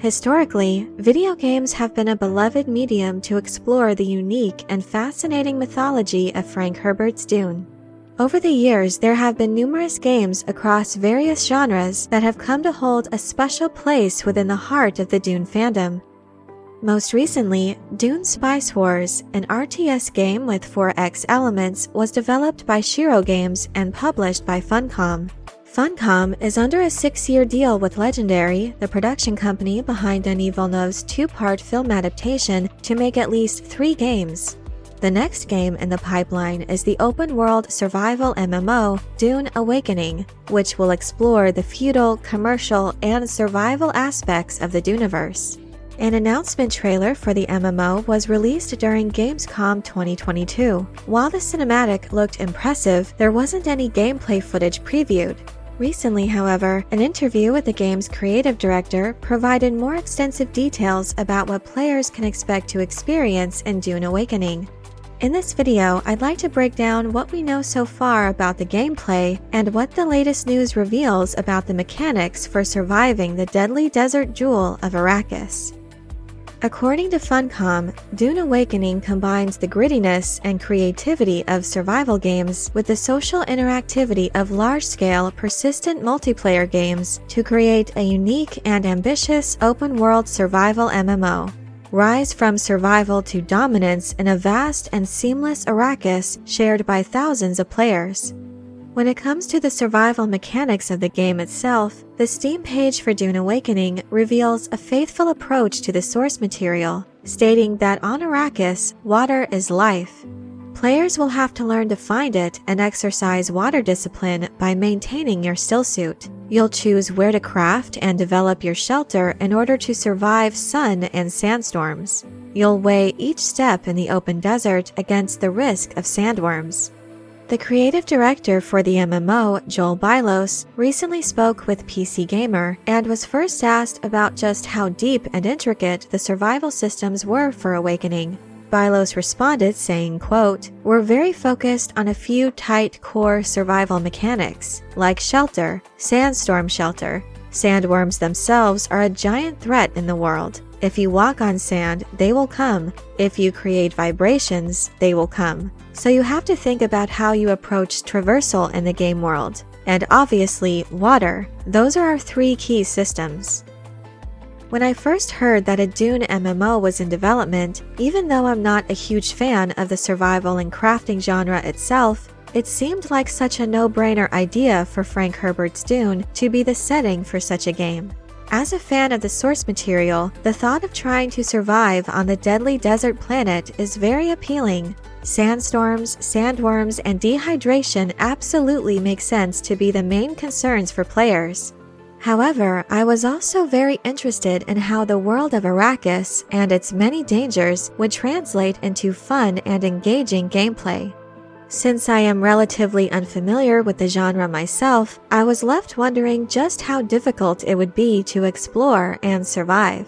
Historically, video games have been a beloved medium to explore the unique and fascinating mythology of Frank Herbert's Dune. Over the years, there have been numerous games across various genres that have come to hold a special place within the heart of the Dune fandom. Most recently, Dune Spice Wars, an RTS game with 4X elements, was developed by Shiro Games and published by Funcom. Funcom is under a 6-year deal with Legendary, the production company behind Denis Villeneuve's 2-part film adaptation, to make at least 3 games. The next game in the pipeline is the open-world survival MMO Dune Awakening, which will explore the feudal, commercial, and survival aspects of the Duneverse. An announcement trailer for the MMO was released during Gamescom 2022. While the cinematic looked impressive, there wasn't any gameplay footage previewed. Recently, however, an interview with the game's creative director provided more extensive details about what players can expect to experience in Dune Awakening. In this video, I'd like to break down what we know so far about the gameplay and what the latest news reveals about the mechanics for surviving the deadly desert jewel of Arrakis. According to Funcom, Dune Awakening combines the grittiness and creativity of survival games with the social interactivity of large-scale, persistent multiplayer games to create a unique and ambitious open-world survival MMO. Rise from survival to dominance in a vast and seamless Arrakis shared by thousands of players. When it comes to the survival mechanics of the game itself, the Steam page for Dune Awakening reveals a faithful approach to the source material, stating that on Arrakis, water is life. Players will have to learn to find it and exercise water discipline by maintaining your stillsuit. You'll choose where to craft and develop your shelter in order to survive sun and sandstorms. You'll weigh each step in the open desert against the risk of sandworms. The creative director for the MMO, Joel Bylos, recently spoke with PC Gamer and was first asked about just how deep and intricate the survival systems were for Awakening. Bylos responded saying, quote, "We're very focused on a few tight core survival mechanics, like shelter, sandstorm shelter. Sandworms themselves are a giant threat in the world. If you walk on sand, they will come. If you create vibrations, they will come. So you have to think about how you approach traversal in the game world. And obviously, water. Those are our 3 key systems." When I first heard that a Dune MMO was in development, even though I'm not a huge fan of the survival and crafting genre itself, it seemed like such a no-brainer idea for Frank Herbert's Dune to be the setting for such a game. As a fan of the source material, the thought of trying to survive on the deadly desert planet is very appealing. Sandstorms, sandworms, and dehydration absolutely make sense to be the main concerns for players. However, I was also very interested in how the world of Arrakis and its many dangers would translate into fun and engaging gameplay. Since I am relatively unfamiliar with the genre myself, I was left wondering just how difficult it would be to explore and survive.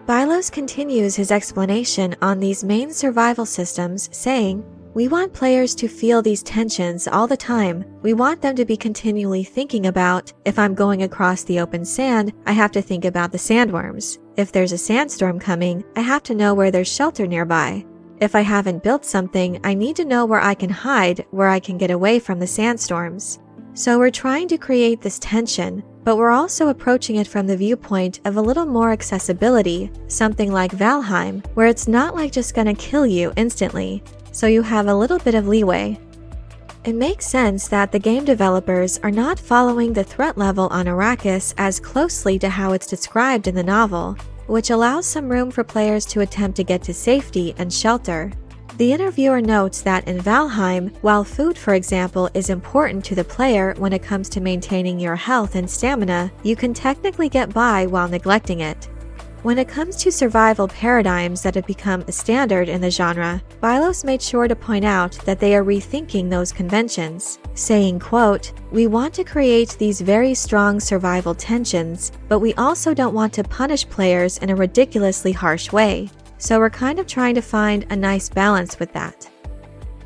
Bylos continues his explanation on these main survival systems, saying, "We want players to feel these tensions all the time. We want them to be continually thinking about, if I'm going across the open sand, I have to think about the sandworms. If there's a sandstorm coming, I have to know where there's shelter nearby. If I haven't built something, I need to know where I can hide, where I can get away from the sandstorms." So we're trying to create this tension, but we're also approaching it from the viewpoint of a little more accessibility, something like Valheim, where it's not like just gonna kill you instantly, so you have a little bit of leeway. It makes sense that the game developers are not following the threat level on Arrakis as closely to how it's described in the novel, which allows some room for players to attempt to get to safety and shelter. The interviewer notes that in Valheim, while food, for example, is important to the player when it comes to maintaining your health and stamina, you can technically get by while neglecting it. When it comes to survival paradigms that have become a standard in the genre, Bylos made sure to point out that they are rethinking those conventions, saying, quote, "We want to create these very strong survival tensions, but we also don't want to punish players in a ridiculously harsh way. So we're kind of trying to find a nice balance with that."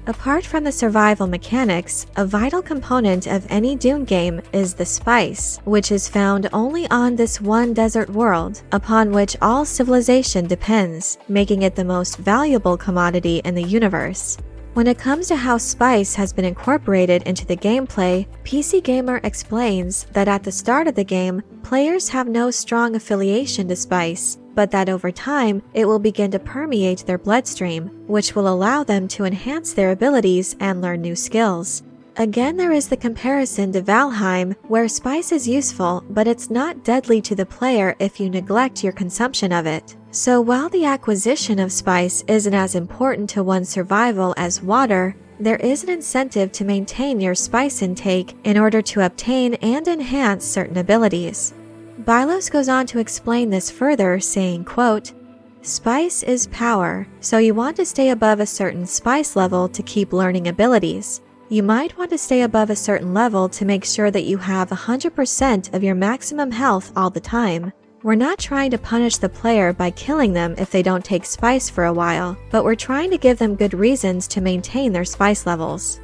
Apart from the survival mechanics, a vital component of any Dune game is the spice, which is found only on this one desert world, upon which all civilization depends, making it the most valuable commodity in the universe. When it comes to how spice has been incorporated into the gameplay, PC Gamer explains that at the start of the game, players have no strong affiliation to spice, but that over time, it will begin to permeate their bloodstream, which will allow them to enhance their abilities and learn new skills. Again, there is the comparison to Valheim, where spice is useful, but it's not deadly to the player if you neglect your consumption of it. So while the acquisition of spice isn't as important to one's survival as water, there is an incentive to maintain your spice intake in order to obtain and enhance certain abilities. Bylos goes on to explain this further, saying, quote, "Spice is power, so you want to stay above a certain spice level to keep learning abilities. You might want to stay above a certain level to make sure that you have 100% of your maximum health all the time. We're not trying to punish the player by killing them if they don't take spice for a while, but we're trying to give them good reasons to maintain their spice levels."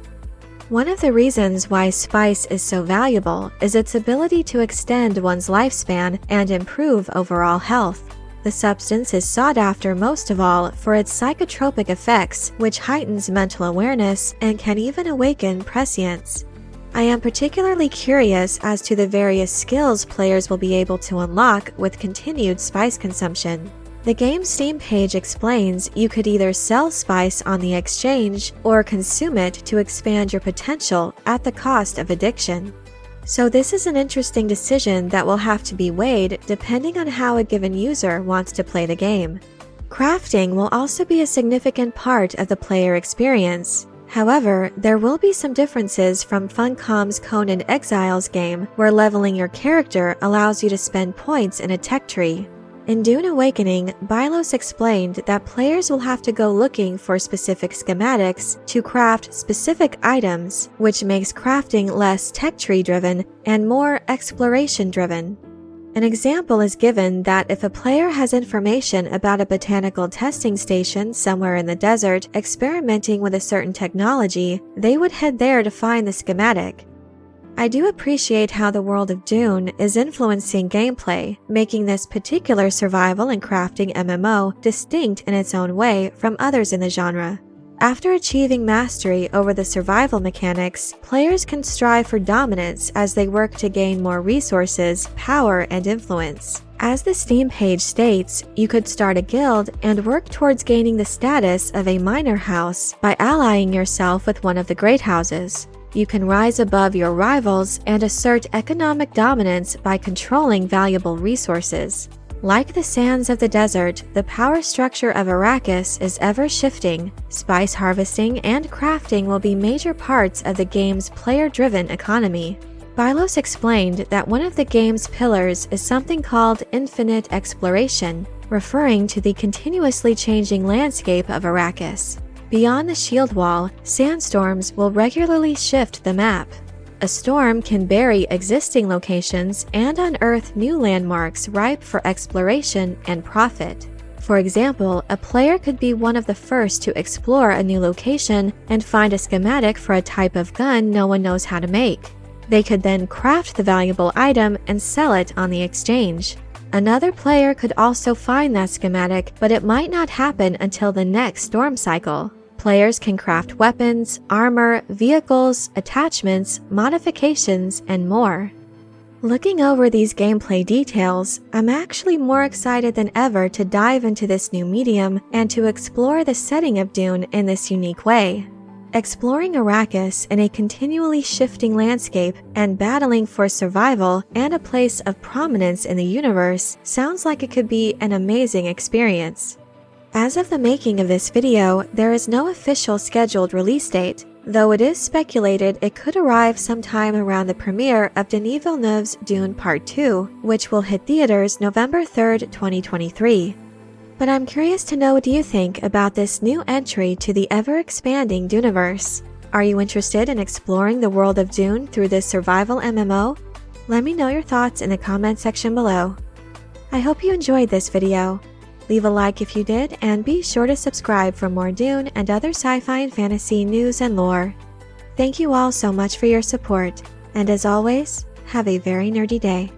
One of the reasons why spice is so valuable is its ability to extend one's lifespan and improve overall health. The substance is sought after most of all for its psychotropic effects, which heightens mental awareness and can even awaken prescience. I am particularly curious as to the various skills players will be able to unlock with continued spice consumption. The game's Steam page explains you could either sell spice on the exchange or consume it to expand your potential at the cost of addiction. So this is an interesting decision that will have to be weighed depending on how a given user wants to play the game. Crafting will also be a significant part of the player experience. However, there will be some differences from Funcom's Conan Exiles game, where leveling your character allows you to spend points in a tech tree. In Dune Awakening, Bylos explained that players will have to go looking for specific schematics to craft specific items, which makes crafting less tech tree driven and more exploration driven. An example is given that if a player has information about a botanical testing station somewhere in the desert experimenting with a certain technology, they would head there to find the schematic. I do appreciate how the world of Dune is influencing gameplay, making this particular survival and crafting MMO distinct in its own way from others in the genre. After achieving mastery over the survival mechanics, players can strive for dominance as they work to gain more resources, power, and influence. As the Steam page states, you could start a guild and work towards gaining the status of a minor house by allying yourself with one of the great houses. You can rise above your rivals and assert economic dominance by controlling valuable resources. Like the sands of the desert, the power structure of Arrakis is ever-shifting. Spice harvesting and crafting will be major parts of the game's player-driven economy. Bylos explained that one of the game's pillars is something called infinite exploration, referring to the continuously changing landscape of Arrakis. Beyond the shield wall, sandstorms will regularly shift the map. A storm can bury existing locations and unearth new landmarks ripe for exploration and profit. For example, a player could be one of the first to explore a new location and find a schematic for a type of gun no one knows how to make. They could then craft the valuable item and sell it on the exchange. Another player could also find that schematic, but it might not happen until the next storm cycle. Players can craft weapons, armor, vehicles, attachments, modifications, and more. Looking over these gameplay details, I'm actually more excited than ever to dive into this new medium and to explore the setting of Dune in this unique way. Exploring Arrakis in a continually shifting landscape and battling for survival and a place of prominence in the universe sounds like it could be an amazing experience. As of the making of this video, there is no official scheduled release date, though it is speculated it could arrive sometime around the premiere of Denis Villeneuve's Dune Part 2, which will hit theaters November 3rd, 2023. But I'm curious to know what you think about this new entry to the ever-expanding Duneverse. Are you interested in exploring the world of Dune through this survival MMO? Let me know your thoughts in the comment section below. I hope you enjoyed this video. Leave a like if you did, and be sure to subscribe for more Dune and other sci-fi and fantasy news and lore. Thank you all so much for your support, and as always, have a very nerdy day.